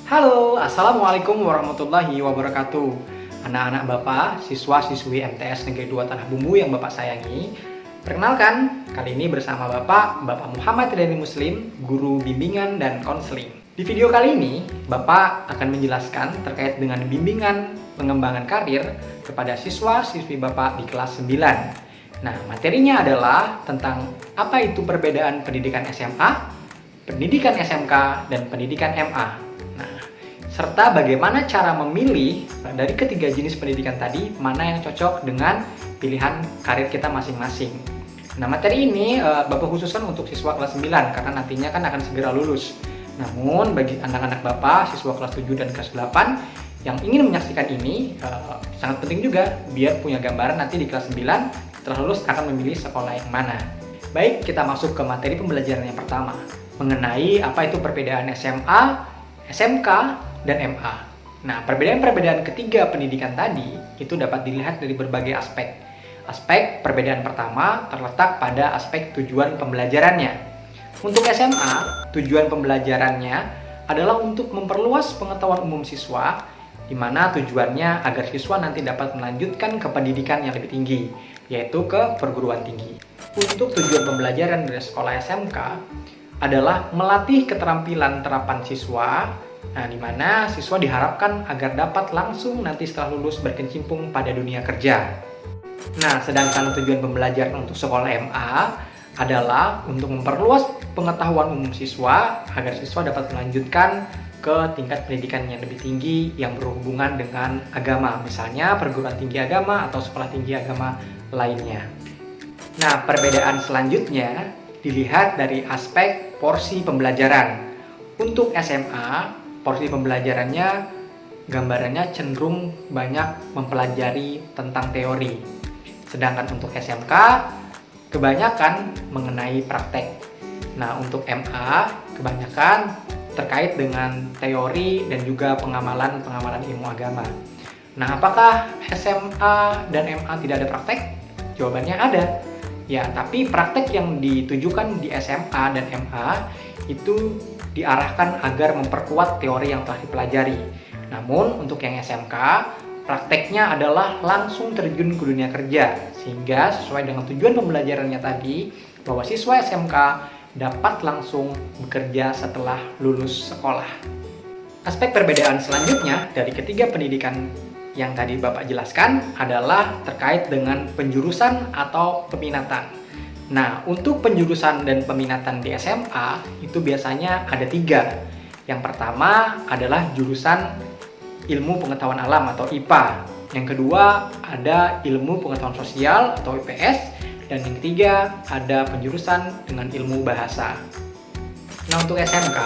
Halo, Assalamualaikum warahmatullahi wabarakatuh. Anak-anak Bapak, siswa-siswi MTS Negeri 2 Tanah Bumbu yang Bapak sayangi. Perkenalkan, kali ini bersama Bapak Muhammad Ridani Muslim, Guru Bimbingan dan Konseling. Di video kali ini, Bapak akan menjelaskan terkait dengan bimbingan pengembangan karir kepada siswa-siswi Bapak di kelas 9. Nah, materinya adalah tentang apa itu perbedaan pendidikan SMA, pendidikan SMK, dan pendidikan MA. Serta bagaimana cara memilih dari ketiga jenis pendidikan tadi, mana yang cocok dengan pilihan karir kita masing-masing. Nah, materi ini Bapak khususkan untuk siswa kelas 9 karena nantinya kan akan segera lulus. Namun, bagi anak-anak Bapak, siswa kelas 7 dan kelas 8 yang ingin menyaksikan ini, sangat penting juga biar punya gambaran nanti di kelas 9 setelah lulus akan memilih sekolah yang mana. Baik, kita masuk ke materi pembelajaran yang pertama, mengenai apa itu perbedaan SMA, SMK, dan MA. Nah, perbedaan-perbedaan ketiga pendidikan tadi itu dapat dilihat dari berbagai aspek. Aspek perbedaan pertama terletak pada aspek tujuan pembelajarannya. Untuk SMA, tujuan pembelajarannya adalah untuk memperluas pengetahuan umum siswa, di mana tujuannya agar siswa nanti dapat melanjutkan ke pendidikan yang lebih tinggi, yaitu ke perguruan tinggi. Untuk tujuan pembelajaran dari sekolah SMK adalah melatih keterampilan terapan siswa. Nah, di mana siswa diharapkan agar dapat langsung nanti setelah lulus berkecimpung pada dunia kerja. Nah, sedangkan tujuan pembelajaran untuk sekolah MA adalah untuk memperluas pengetahuan umum siswa agar siswa dapat melanjutkan ke tingkat pendidikan yang lebih tinggi yang berhubungan dengan agama, misalnya perguruan tinggi agama atau sekolah tinggi agama lainnya. Nah, perbedaan selanjutnya dilihat dari aspek porsi pembelajaran. Untuk SMA, porsi pembelajarannya, gambarannya cenderung banyak mempelajari tentang teori. Sedangkan untuk SMK, kebanyakan mengenai praktek. Nah, untuk MA, kebanyakan terkait dengan teori dan juga pengamalan ilmu agama. Nah, apakah SMA dan MA tidak ada praktek? Jawabannya ada. Ya, tapi praktek yang ditujukan di SMA dan MA itu diarahkan agar memperkuat teori yang telah dipelajari. Namun untuk yang SMK, prakteknya adalah langsung terjun ke dunia kerja, sehingga sesuai dengan tujuan pembelajarannya tadi, bahwa siswa SMK dapat langsung bekerja setelah lulus sekolah. Aspek perbedaan selanjutnya dari ketiga pendidikan yang tadi Bapak jelaskan adalah terkait dengan penjurusan atau peminatan. Nah, untuk penjurusan dan peminatan di SMA itu biasanya ada 3. Yang pertama adalah jurusan ilmu pengetahuan alam atau IPA. Yang kedua ada ilmu pengetahuan sosial atau IPS. Dan yang ketiga ada penjurusan dengan ilmu bahasa. Nah, untuk SMK,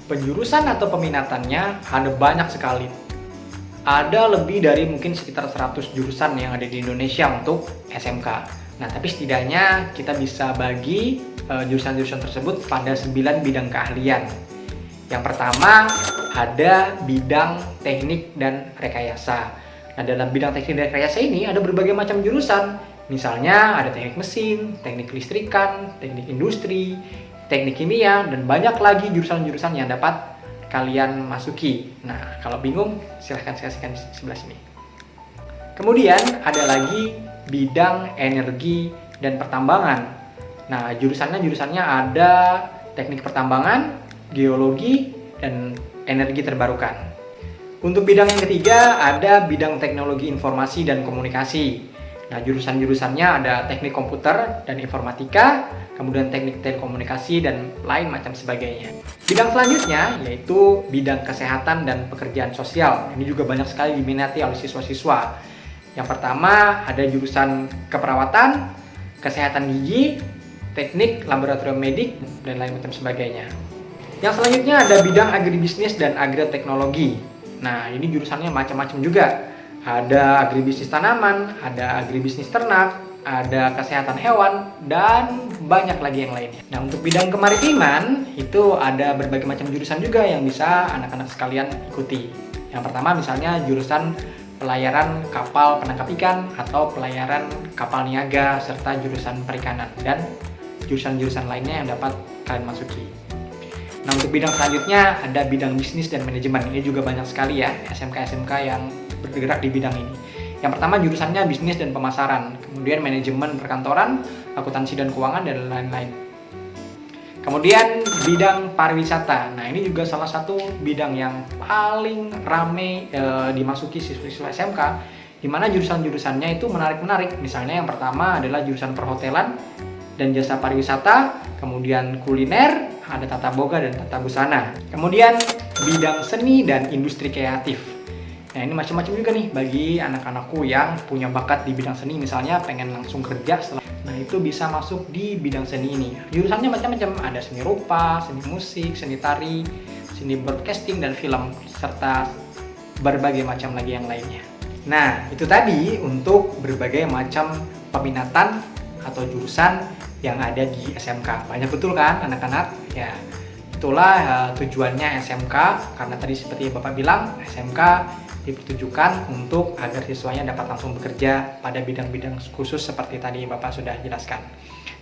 penjurusan atau peminatannya ada banyak sekali. Ada lebih dari mungkin sekitar 100 jurusan yang ada di Indonesia untuk SMK. Nah, tapi setidaknya kita bisa bagi jurusan-jurusan tersebut pada 9 bidang keahlian. Yang pertama ada bidang teknik dan rekayasa. Nah, dalam bidang teknik dan rekayasa ini ada berbagai macam jurusan. Misalnya ada teknik mesin, teknik listrikan, teknik industri, teknik kimia, dan banyak lagi jurusan-jurusan yang dapat kalian masuki. Nah, kalau bingung silahkan saksikan di sebelah sini. Kemudian ada lagi bidang energi dan pertambangan. Nah, jurusannya ada teknik pertambangan, geologi, dan energi terbarukan. Untuk bidang yang ketiga ada bidang teknologi informasi dan komunikasi. Nah, jurusan-jurusannya ada teknik komputer dan informatika, kemudian teknik telekomunikasi, dan lain macam sebagainya. Bidang selanjutnya yaitu bidang kesehatan dan pekerjaan sosial. Ini juga banyak sekali diminati oleh siswa-siswa. Yang pertama ada jurusan keperawatan, kesehatan gigi, teknik laboratorium medik, dan lain macam sebagainya. Yang selanjutnya ada bidang agribisnis dan agroteknologi. Nah, ini jurusannya macam-macam juga. Ada agribisnis tanaman, ada agribisnis ternak, ada kesehatan hewan, dan banyak lagi yang lainnya. Nah, untuk bidang kemaritiman itu ada berbagai macam jurusan juga yang bisa anak-anak sekalian ikuti. Yang pertama misalnya jurusan pelayaran kapal penangkap ikan atau pelayaran kapal niaga serta jurusan perikanan dan jurusan-jurusan lainnya yang dapat kalian masuki. Nah, untuk bidang selanjutnya ada bidang bisnis dan manajemen. Ini juga banyak sekali ya SMK-SMK yang bergerak di bidang ini. Yang pertama jurusannya bisnis dan pemasaran, kemudian manajemen perkantoran, akuntansi dan keuangan, dan lain-lain. Kemudian bidang pariwisata. Nah, ini juga salah satu bidang yang paling ramai dimasuki siswa-siswa SMK, di mana jurusan-jurusannya itu menarik-menarik. Misalnya yang pertama adalah jurusan perhotelan dan jasa pariwisata, kemudian kuliner, ada tata boga dan tata busana. Kemudian bidang seni dan industri kreatif. Nah, ini macam-macam juga nih bagi anak-anakku yang punya bakat di bidang seni, misalnya pengen langsung kerja setelah. Nah, itu bisa masuk di bidang seni ini. Jurusannya macam-macam, ada seni rupa, seni musik, seni tari, seni broadcasting dan film, serta berbagai macam lagi yang lainnya. Nah, itu tadi untuk berbagai macam peminatan atau jurusan yang ada di SMK. Banyak betul kan anak-anak? Ya, itulah tujuannya SMK, karena tadi seperti Bapak bilang, SMK dipertujukan untuk agar siswanya dapat langsung bekerja pada bidang-bidang khusus seperti tadi Bapak sudah jelaskan.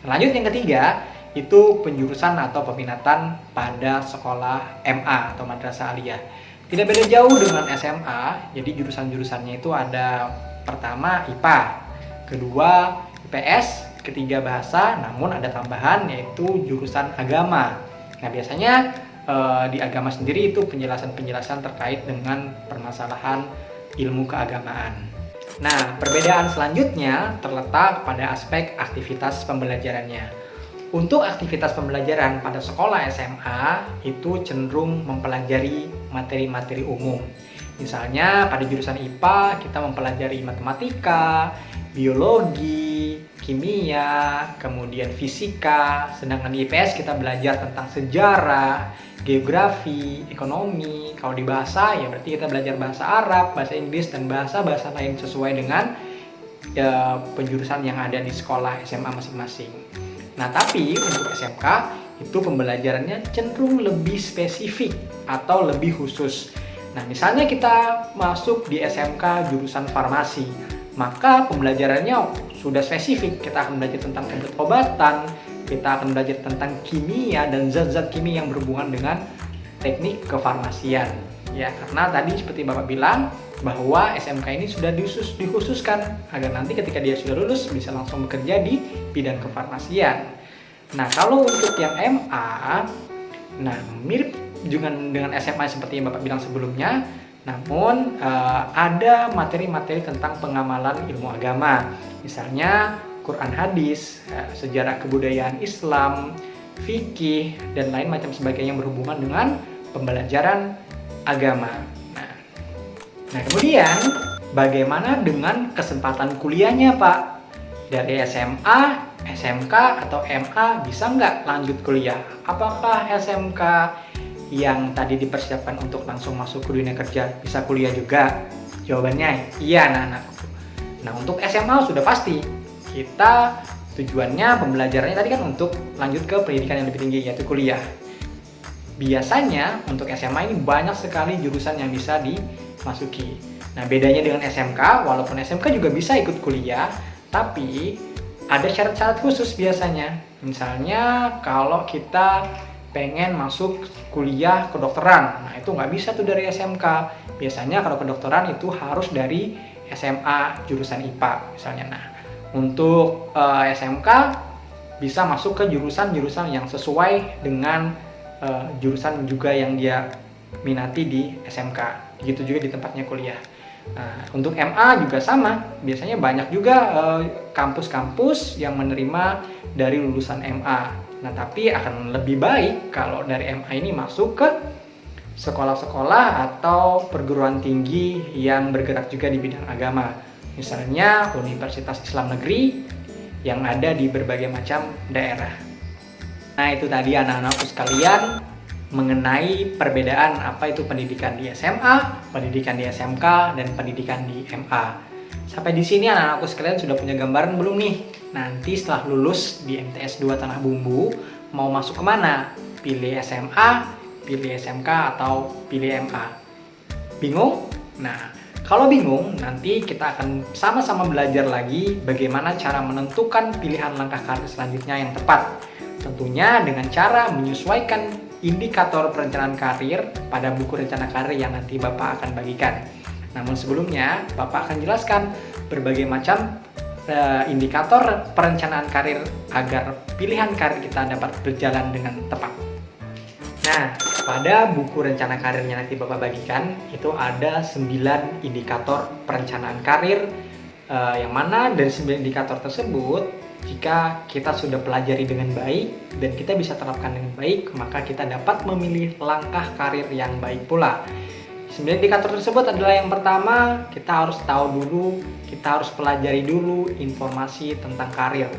Lanjut yang ketiga, itu penjurusan atau peminatan pada sekolah MA atau madrasah aliyah. Tidak beda jauh dengan SMA, jadi jurusan-jurusannya itu ada pertama IPA, kedua IPS, ketiga bahasa, namun ada tambahan yaitu jurusan agama. Nah, biasanya di agama sendiri itu penjelasan-penjelasan terkait dengan permasalahan ilmu keagamaan. Nah, perbedaan selanjutnya terletak pada aspek aktivitas pembelajarannya. Untuk aktivitas pembelajaran pada sekolah SMA itu cenderung mempelajari materi-materi umum. Misalnya pada jurusan IPA kita mempelajari matematika, biologi, kimia, kemudian fisika. Sedangkan di IPS kita belajar tentang sejarah, geografi, ekonomi. Kalau di bahasa ya berarti kita belajar bahasa Arab, bahasa Inggris, dan bahasa-bahasa lain sesuai dengan penjurusan yang ada di sekolah SMA masing-masing. Nah, tapi untuk SMK itu pembelajarannya cenderung lebih spesifik atau lebih khusus. Nah, misalnya kita masuk di SMK jurusan farmasi, maka pembelajarannya sudah spesifik. Kita akan belajar tentang obat-obatan, kita akan belajar tentang kimia dan zat-zat kimia yang berhubungan dengan teknik kefarmasian. Ya, karena tadi seperti Bapak bilang bahwa SMK ini sudah dikhususkan agar nanti ketika dia sudah lulus bisa langsung bekerja di bidang kefarmasian. Nah, kalau untuk yang MA, nah mirip juga dengan SMA seperti yang Bapak bilang sebelumnya, namun ada materi-materi tentang pengamalan ilmu agama. Misalnya Quran hadis, sejarah kebudayaan Islam, fikih, dan lain macam sebagainya yang berhubungan dengan pembelajaran agama. Nah, kemudian bagaimana dengan kesempatan kuliahnya, Pak? Dari SMA, SMK, atau MA bisa nggak lanjut kuliah? Apakah SMK yang tadi dipersiapkan untuk langsung masuk ke dunia kerja bisa kuliah juga? Jawabannya iya, anak-anakku. Nah, untuk SMA sudah pasti. Kita tujuannya pembelajarannya tadi kan untuk lanjut ke pendidikan yang lebih tinggi, yaitu kuliah. Biasanya untuk SMA ini banyak sekali jurusan yang bisa dimasuki. Nah, bedanya dengan SMK, walaupun SMK juga bisa ikut kuliah, tapi ada syarat-syarat khusus biasanya. Misalnya kalau kita pengen masuk kuliah kedokteran, nah itu nggak bisa tuh dari SMK. Biasanya kalau kedokteran itu harus dari SMA jurusan IPA misalnya. Nah, untuk SMK bisa masuk ke jurusan-jurusan yang sesuai dengan jurusan juga yang dia minati di SMK. Begitu juga di tempatnya kuliah. Nah, untuk MA juga sama. Biasanya banyak juga kampus-kampus yang menerima dari lulusan MA. Nah, tapi akan lebih baik kalau dari MA ini masuk ke sekolah-sekolah atau perguruan tinggi yang bergerak juga di bidang agama. Misalnya Universitas Islam Negeri yang ada di berbagai macam daerah. Nah, itu tadi anak-anakku sekalian mengenai perbedaan apa itu pendidikan di SMA, pendidikan di SMK, dan pendidikan di MA. Sampai di sini anak-anakku sekalian sudah punya gambaran belum nih? Nanti setelah lulus di MTS 2 Tanah Bumbu, mau masuk kemana? Pilih SMA, pilih SMK, atau pilih MA? Bingung? Nah, kalau bingung, nanti kita akan sama-sama belajar lagi bagaimana cara menentukan pilihan langkah karir selanjutnya yang tepat. Tentunya dengan cara menyesuaikan indikator perencanaan karir pada buku rencana karir yang nanti Bapak akan bagikan. Namun sebelumnya, Bapak akan jelaskan berbagai macam indikator perencanaan karir agar pilihan karir kita dapat berjalan dengan tepat. Nah, pada buku rencana karirnya nanti Bapak bagikan, itu ada 9 indikator perencanaan karir, yang mana dari 9 indikator tersebut, jika kita sudah pelajari dengan baik dan kita bisa terapkan dengan baik, maka kita dapat memilih langkah karir yang baik pula. 9 indikator tersebut adalah yang pertama, kita harus tahu dulu, kita harus pelajari dulu informasi tentang karir.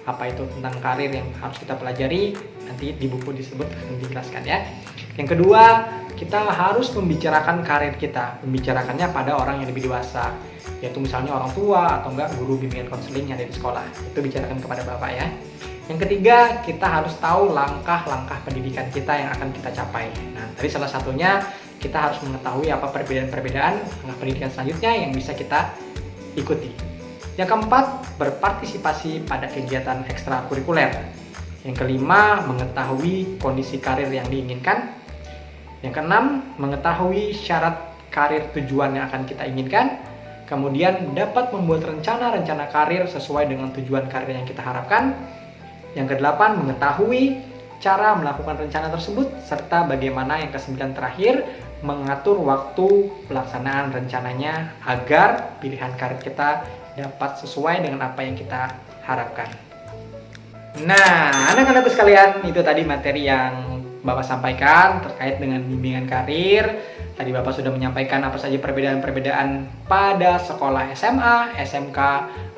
Apa itu tentang karir yang harus kita pelajari, nanti di buku disebut akan dijelaskan ya. Yang kedua, kita harus membicarakan karir kita, membicarakannya pada orang yang lebih dewasa, yaitu misalnya orang tua atau enggak guru bimbingan konseling yang ada di sekolah. Itu bicarakan kepada Bapak ya. Yang ketiga, kita harus tahu langkah-langkah pendidikan kita yang akan kita capai. Nah, tadi salah satunya kita harus mengetahui apa perbedaan-perbedaan langkah pendidikan selanjutnya yang bisa kita ikuti. Yang keempat, berpartisipasi pada kegiatan ekstrakurikuler. Yang kelima, mengetahui kondisi karir yang diinginkan. Yang keenam, mengetahui syarat karir tujuan yang akan kita inginkan. Kemudian dapat membuat rencana-rencana karir sesuai dengan tujuan karir yang kita harapkan. Yang kedelapan, mengetahui cara melakukan rencana tersebut, serta bagaimana yang kesembilan terakhir, mengatur waktu pelaksanaan rencananya agar pilihan karir kita dapat sesuai dengan apa yang kita harapkan. Nah, anak-anakku sekalian, itu tadi materi yang Bapak sampaikan terkait dengan bimbingan karir. Tadi Bapak sudah menyampaikan apa saja perbedaan-perbedaan pada sekolah SMA, SMK,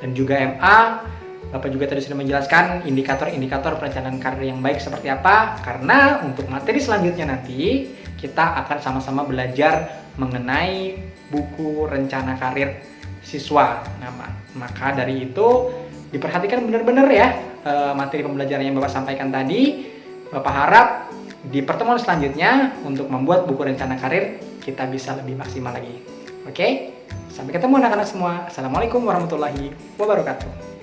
dan juga MA. Bapak juga tadi sudah menjelaskan indikator-indikator perencanaan karir yang baik seperti apa. Karena untuk materi selanjutnya nanti, kita akan sama-sama belajar mengenai buku rencana karir siswa. Nah, maka dari itu diperhatikan benar-benar ya materi pembelajaran yang Bapak sampaikan tadi. Bapak harap di pertemuan selanjutnya untuk membuat buku rencana karir kita bisa lebih maksimal lagi. Oke? Sampai ketemu anak-anak semua. Assalamualaikum warahmatullahi wabarakatuh.